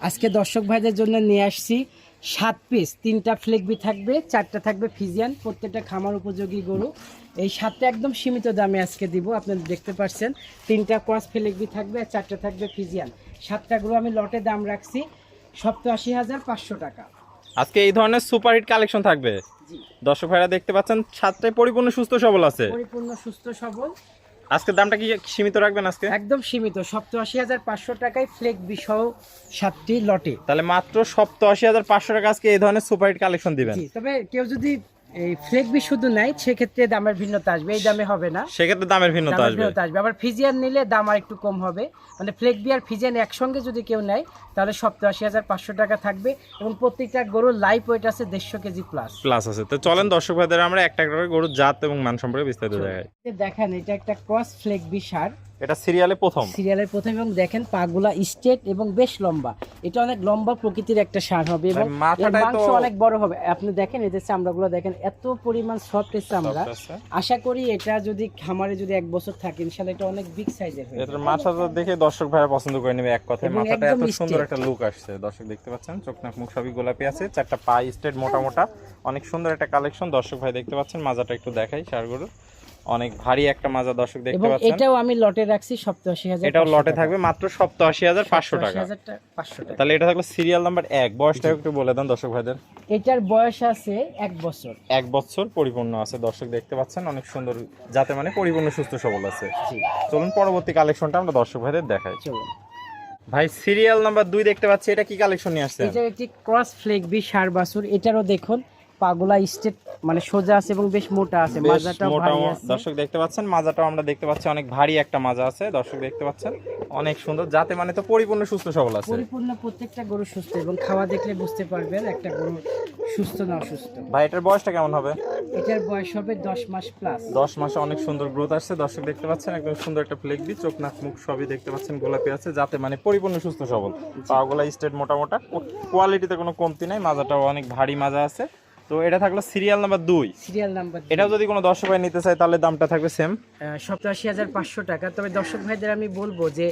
আজকে দর্শক ভাইদের জন্য নিয়ে আসছি 7 পিস, 3টা ফ্লেগবি থাকবে, 4টা থাকবে ফিজিয়ান, প্রত্যেকটা খামার উপযোগী গরু। এই 7টা একদম সীমিত দামে আজকে দিব, আপনারা দেখতে পাচ্ছেন। 3টা ক্রস ফ্লেগবি থাকবে আর 4টা থাকবে ফিজিয়ান। 7টা গরু আমি লটে দাম রাখছি 87,500 টাকা। আজকে এই ধরনের সুপারহিট কালেকশন থাকবে। দর্শক ভাইরা দেখতে পাচ্ছেন 7টায় পরিপূর্ণ সুস্থ সবল আছে, পরিপূর্ণ সুস্থ সবল। আজকের দামটা কি সীমিত রাখবেন? আজকে একদম সীমিত 87,500 টাকায় ফ্লেগবি সহ 7টি লটে। তাহলে মাত্র 87,500 টাকা আজকে এই ধরনের সুপারহিট কালেকশন দিবেন। তবে কেউ যদি এই ফ্লেগবি শুধু নাই সেক্ষেত্রে দামের ভিন্নতা আসবে, এই দামে হবে না, সেক্ষেত্রে দামের ভিন্নতা আসবে। আবার ফিজিয়ান নিলে দাম আর একটু কম হবে, মানে ফ্লেগবি আর ফিজিয়ান একসঙ্গে যদি কেউ নেয় তাহলে 87,500 টাকা থাকবে। এবং প্রত্যেকটা গরুর লাইভ ওয়েট আছে 150 কেজি প্লাস আছে। তো চলেন দর্শক ভাইদের আমরা একটা করে গরুর জাত এবং মান সম্পর্কে বিস্তারিত দেখাই। দেখেন এটা একটা ক্রস ফ্লেগবি সার, এটা সিরিয়ালের প্রথম এবং দেখেন পাগুলা স্ট্রেট এবং বেশ লম্বা। এটা অনেক লম্বা প্রকৃতির একটা সার হবে এবং মাংস অনেক বড় হবে। আপনি দেখেন এদের চামড়াগুলো দেখেন এত পরিমাণ সফট চামড়া। আশা করি এটা যদি খামারে যদি 1 বছর থাকে ইনশাআল্লাহ এটা অনেক বিগ সাইজের হবে। এটার মাথাটা দেখে দর্শক ভাইরা পছন্দ করে নেবে এক কথায়। মাথাটা এত সুন্দর একটা লুক আসছে, দর্শক দেখতে পাচ্ছেন। চোখ নাক মুখ সবই গোলাপি আছে, 4টা পা স্ট্রেট মোটা মোটা, অনেক সুন্দর একটা কালেকশন। দর্শক ভাই দেখতে পাচ্ছেন মাজাটা একটু দেখাই, সারগুলো অনেক ভারী একটা মাজা দর্শক দেখতে পাচ্ছেন। এটাও আমি লটে রাখছি 87,000। এটাও লটে থাকবে মাত্র 87,500 টাকা। তাহলে এটা থাকলো সিরিয়াল নাম্বার 1। বয়সটা একটু বলে দেন দর্শক ভাইদের। এটার বয়স আছে 1 বছর। 1 বছর পরিপূর্ণ আছে, দর্শক দেখতে পাচ্ছেন। অনেক সুন্দর, যাতে মানে পরিপূর্ণ সুস্থ সবল আছে। চলুন পরবর্তী কালেকশনটা আমরা দর্শক ভাইদের দেখাই। চলুন ভাই সিরিয়াল নাম্বার 2 দেখতে পাচ্ছি, এটা কি কালেকশন নিয়ে আসছে? এটা একটি ক্রস ফ্লেগবি সার বাছুর। এটারও দেখুন পাগুলা স্ট্রেট মানে সোজা আছে এবং বেশ মোটা আছে, মাজাটাও ভারী আছে। দর্শক দেখতে পাচ্ছেন মাজাটাও আমরা দেখতে পাচ্ছি অনেক ভারী একটা মাজা আছে, দর্শক দেখতে পাচ্ছেন। অনেক সুন্দর, যাতে মানে তো পরিপূর্ণ সুস্থ সবল আছে। পরিপূর্ণ প্রত্যেকটা গরু সুস্থ এবং খাওয়া দেখলে বুঝতে পারবেন একটা গরু সুস্থ না অসুস্থ। ভাই এটার বয়সটা কেমন হবে? এটার বয়স হবে 10 মাস প্লাস। 10 মাসে অনেক সুন্দর গ্রোথ আসছে, দর্শক দেখতে পাচ্ছেন। একদম সুন্দর একটা ফ্লেগবি, চোখ নাক মুখ সবই দেখতে পাচ্ছেন গোলাপি আছে, যাতে মানে পরিপূর্ণ সুস্থ সবল। পাগুলা স্ট্রেট মোটা মোটা, কোয়ালিটিতে কোনো কমতি নাই। মাজাটাও অনেক ভারী মাজা আছে। তো এটা থাকলো সিরিয়াল নাম্বার 2। এটাও যদি কোনো দর্শক ভাই নিতে চায় তাহলে দামটা থাকবে সেম 87,500 টাকা। তবে দর্শক ভাইদের আমি বলবো যে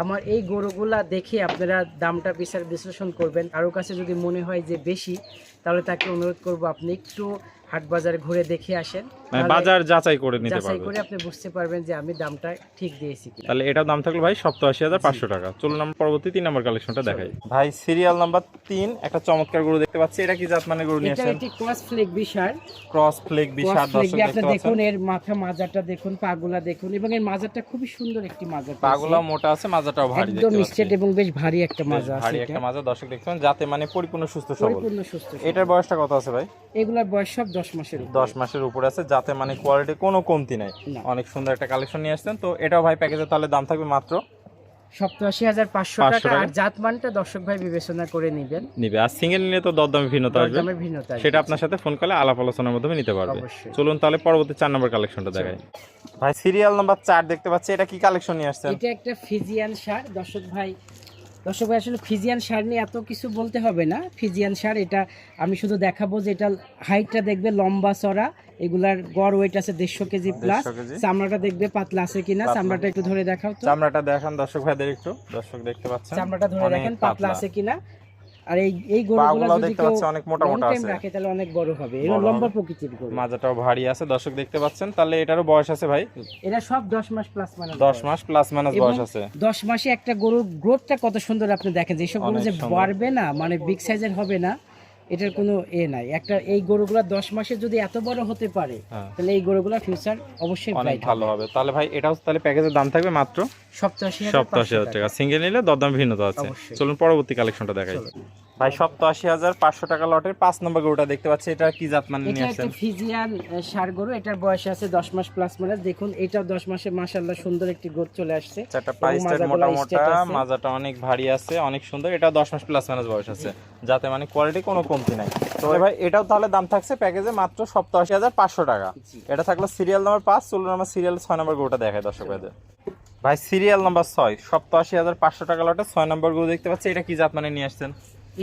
আমার এই গরুগুলা দেখে আপনারা দামটা বিশ্লেষণ করবেন। কারো কাছে যদি মনে হয় যে বেশি, তাহলে তাকে অনুরোধ করব আপনি একটু হাট বাজার ঘুরে দেখে আসেন, মানে বাজার যাচাই করে নিতে যাচাই পারবেন, করে আপনি বুঝতে পারবেন যে আমি দামটা ঠিক দিয়েছি কিনা। তাহলে এটার দাম থাকলো ভাই 87,500 টাকা। চলুন আমরা পরবর্তী 3 নম্বর কালেকশনটা দেখাই। ভাই সিরিয়াল নাম্বার 3 একটা চমৎকার গরু দেখতে পাচ্ছি। এটা কি জাত মানে গরু নিয়ে আসেন? এটা একটি ক্রস ফ্লেগবি সার। ক্রস ফ্লেগবি সার, দর্শক দেখতে পাচ্ছেন। দেখুন এর মাজাটা দেখুন, পাগুলা দেখুন, এবং এর মাজাটা খুবই সুন্দর একটি মাজা। পাগুলা মোটা আছে, মাজাটাও ভারী দেখতে একদম পাচ্ছেন। স্ট্রেট এবং বেশ ভারী একটা মাজা আছে। ভারী একটা মাজা, দর্শক দেখছেন, যাতে মানে পরিপূর্ণ সুস্থ সবল। পরিপূর্ণ সুস্থ। এটার বয়সটা কত আছে ভাই? এগুলার বয়স সব 10 মাসের উপরে। 10 মাসের উপরে আছে, যাতে মানে কোয়ালিটি কোনো কমতি নাই। অনেক সুন্দর একটা কালেকশন নিয়ে আসছেন। তো এটাও ভাই প্যাকেজে তাহলে দাম থাকবে মাত্র 87,500 টাকা। আর জাতমানটা দর্শক ভাই বিবেচনা করে নিবে। আর সিঙ্গেল নিলে তো দরদামে ভিন্নতা আসবে, সেটা আপনার সাথে ফোন করলে আলাপ আলোচনার মাধ্যমে নিতে পারবে। চলুন তাহলে পরবর্তী 4 নম্বর কালেকশনটা দেখাই। ভাই সিরিয়াল নাম্বার 4 দেখতে পাচ্ছি, এটা কি কালেকশন নিয়ে আসছেন? এটা একটা ফিজিয়ান সার। দর্শক ভাই আসলে ফিজিয়ান সার নিয়ে এত কিছু বলতে হবে না। ফিজিয়ান সার এটা আমি শুধু দেখাবো যে এটা হাইটটা দেখবে লম্বা চড়া, এগুলার গড় ওয়েট আছে 150 কেজি প্লাস। চামড়াটা দেখবে পাতলা আছে কিনা, চামড়াটা একটু ধরে দেখাও তো। চামড়াটা দেখান দর্শক ভাইদের একটু, দর্শক দেখতে পাচ্ছেন চামড়াটা ধরে দেখেন পাতলা আছে কিনা। আর এই গরুগুলো যদি দেখতে পাচ্ছেন অনেক মোটা মোটা আছে, রাখে তাহলে অনেক বড় হবে। এর লম্বা প্রকৃতির গরু, মাজাটাও ভারী আছে, দর্শক দেখতে পাচ্ছেন। তাহলে এটারও বয়স আছে ভাই? এরা সব 10 মাস প্লাস মানে 10 মাস প্লাস মাইনাস বয়স আছে। 10 মাসে একটা গরুর গ্রোথটা কত সুন্দর আপনি দেখেন। যেসব গরু যে বাড়বে না মানে বিগ সাইজের হবে না, এটার কোনো নাই। একটা এই গরুগুলা 10 মাসে যদি এত বড় হতে পারে তাহলে এই গরুগুলা ফিউচার অবশ্যই অনেক ভালো হবে। তাহলে ভাই এটাও তাহলে প্যাকেজের দাম থাকবে মাত্র 87,500 টাকা। সিঙ্গেল নিলে দরদাম ভিন্নতা আছে। চলুন পরবর্তী কালেকশনটা দেখাই। ভাই 87,500 টাকা লটের 5 নম্বর গরুটা দেখতে পাচ্ছি, এটা কি জাত মানে নিয়ে আসছেন? এটা ফিজিয়ান সার গরু। এটার বয়স আছে 10 মাস প্লাস মানে দেখুন এটাও 10 মাসে মাশাআল্লাহ সুন্দর একটি গ্রোথ চলে আসছে। চারটা পাই স্টেট মোটা মোটা, মাজাটা অনেক ভারী আছে, অনেক সুন্দর। এটা 10 মাস প্লাস মাইনাস বয়স আছে, যাতে মানে কোয়ালিটি কোনো কমতি নাই। তো ভাই এটাও তাহলে দাম থাকছে প্যাকেজে মাত্র 87,500 টাকা। এটা থাকলো সিরিয়াল নাম্বার 5। চলুন আমরা সিরিয়াল 6 নম্বর গরুটা দেখাই দর্শক ভাইদের। ভাই সিরিয়াল নাম্বার 6 87,500 টাকা লটে 6 নম্বর গরু দেখতে পাচ্ছি। এটা কি জাত মানে নিয়ে আসছেন?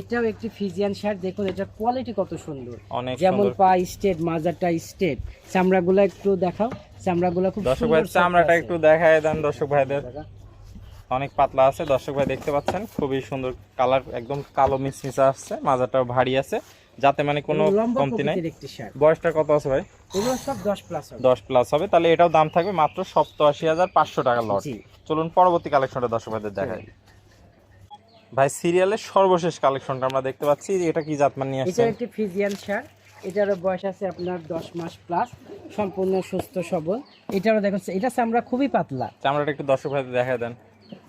এটাও একটি ফিজিয়ান সার। দেখুন এটা কোয়ালিটি কত সুন্দর, যেমন পা স্টেট, মাজাটা স্টেট। চামড়াগুলো একটু দেখাও, চামড়াগুলো খুব দর্শক ভাই চামড়াটা একটু দেখায় দেন দর্শক ভাইদের। অনেক পাতলা আছে দর্শক ভাই দেখতে পাচ্ছেন, খুবই সুন্দর কালার, একদম কালো মিসমিসা আসছে, মাজাটাও ভারী আছে, যাতে মানে কোনো লম্বা কমতি নাই। প্রকৃতির একটি শার্ট। বয়সটা কত আছে ভাই? এগুলো সব 10 প্লাস হবে। 10 প্লাস হবে, তাহলে এটাও দাম থাকবে মাত্র 87,500 টাকা লট। জি। চলুন পরবর্তী কালেকশনটা দর্শক ভাইদের দেখাই। ভাই সিরিয়ালের সর্বশেষ কালেকশনটা আমরা দেখতে পাচ্ছি, এটা কি জাতমান নিয়ে এটা আসছেন? একটি ফিজিয়ান শার্ট, এটারও বয়স আছে আপনার 10 মাস প্লাস, সম্পূর্ণ সুস্থ সবল। এটারও দেখুন, এটা চামড়া খুবই পাতলা, চামড়াটা একটু দর্শক ভাইদের দেখা দেন।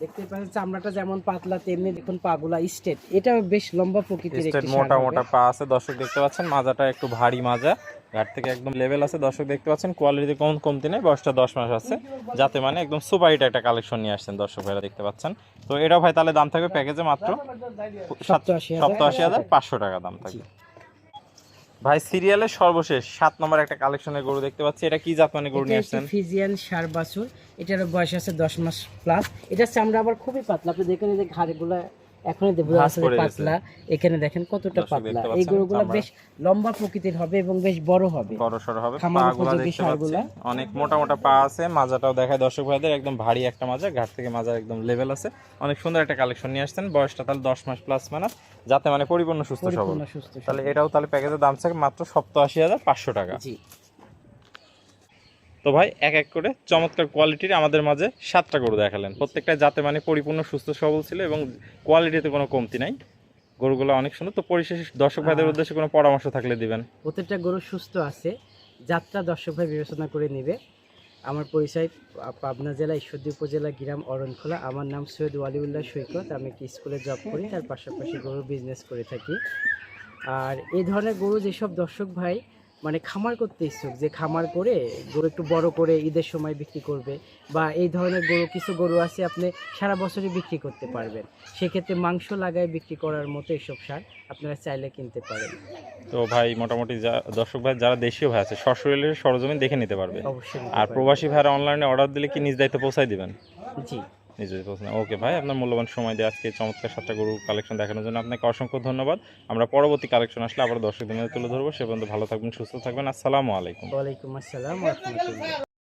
দেখতে পাচ্ছেন চামড়াটা যেমন পাতলা তেমনি দেখুন পাগুলা স্ট্রেট। এটাও বেশ লম্বা প্রকৃতির স্টেট একটি মোটা শার্ট মোটা হবে। পা আছে দর্শক দেখতে পাচ্ছেন, মাজাটা একটু ভারী মাজা, ঘাট থেকে একদম লেভেল আছে দর্শক দেখতে পাচ্ছেন, কোয়ালিটি কোন কমতি নেই, বয়সটা 10 মাস আছে, যাতে মানে একদম সুপার হিট একটা কালেকশন নিয়ে আসছেন দর্শক ভাইরা দেখতে পাচ্ছেন। তো এটাও ভাই তাহলে দাম থাকবে প্যাকেজে মাত্র 87,500 টাকা দাম থাকবে। ভাই সিরিয়ালের সর্বশেষ 7 নম্বর একটা কালেকশনের গরু দেখতে পাচ্ছি, এটা কি জাত মানে গরু নিয়ে আসছেন? ফিজিয়ান ষাঁড় বাছুর, এটারও বয়স আছে 10 মাস প্লাস। এটা চামড়া আবার খুবই পাতলা, আপনি দেখেন এই যে ঘাড়গুলা এখনই দেবো ভাঁজ পড়ে গেছে। পাতলা, এখানে দেখেন কতটা দর্শক পাতলা। দেখতে এই পাচ্ছেন গরুগুলা চামড়া। বেশ লম্বা প্রকৃতির হবে এবং বেশ বড় হবে। বড় সড়ো হবে, খামার পাগুলা উপযোগী দেখতে পাচ্ছেন ষাঁড়গুলা। অনেক মোটা মোটা পা আছে, মাজাটাও দেখায় দর্শক ভাইদের, একদম ভারী একটা মাজা, ঘাট থেকে মাজা একদম লেভেল আছে, অনেক সুন্দর একটা কালেকশন নিয়ে আসছেন। বয়সটা তাহলে 10 মাস প্লাস মানে, যাতে মানে পরিপূর্ণ সুস্থ সবল। পরিপূর্ণ সুস্থ সবল। তাহলে এটাও তাহলে প্যাকেজের দাম থাকে মাত্র 87,500 টাকা। জি। তো ভাই এক এক করে চমৎকার কোয়ালিটির আমাদের মাঝে 7টা গরু দেখালেন, প্রত্যেকটা যাতে মানে পরিপূর্ণ সুস্থ সবল ছিল এবং কোয়ালিটিতে কোনো কমতি নাই, গরুগুলো অনেক সুন্দর। তো পরিশেষে দর্শক ভাইদের উদ্দেশ্যে কোনো পরামর্শ থাকলে দিবেন। প্রত্যেকটা গরু সুস্থ আছে, যাত্রা দর্শক ভাই বিবেচনা করে নেবে। আমার পরিচয় পাবনা জেলা ঈশ্বরদী উপজেলা গ্রাম অরণখোলা। আমার নাম সৈয়দ ওয়ালিউল্লাহ সৈকত। আমি একটি স্কুলে জব করি, তার পাশাপাশি গরুর বিজনেস করে থাকি। আর এই ধরনের গরু যেসব দর্শক ভাই মানে খামার করতে ইচ্ছুক, যে খামার করে গরু একটু বড় করে ঈদের সময় বিক্রি করবে, বা এই ধরনের গরু, কিছু গরু আছে আপনি সারা বছরই বিক্রি করতে পারবেন, সেক্ষেত্রে মাংস লাগায় বিক্রি করার মতো এসব সার আপনারা চাইলে কিনতে পারেন। তো ভাই মোটামুটি দর্শক ভাই যারা দেশীয় ভাই আছে সশরীরে সরজমিন দেখে নিতে পারবে। অবশ্যই নিতে আর পারেন। প্রবাসী ভাইরা অনলাইনে অর্ডার দিলে কি নিজ দায়িত্বে পৌঁছায় দিবেন? জি। নিজে পৌঁছানো। ওকে ভাই, আপনার মূল্যবান সময় দিয়ে আজকে চমৎকার 7টা গরু কালেকশন দেখানোর জন্য আপনাকে অসংখ্য ধন্যবাদ। আমরা পরবর্তী কালেকশন আসলে আবার দর্শকদের মধ্যে তুলে ধরবো। সে পর্যন্ত ভালো থাকবেন, সুস্থ থাকবেন। আসসালামু আলাইকুম। ওয়ালাইকুম আসসালাম ওয়া রাহমাতুল্লাহ।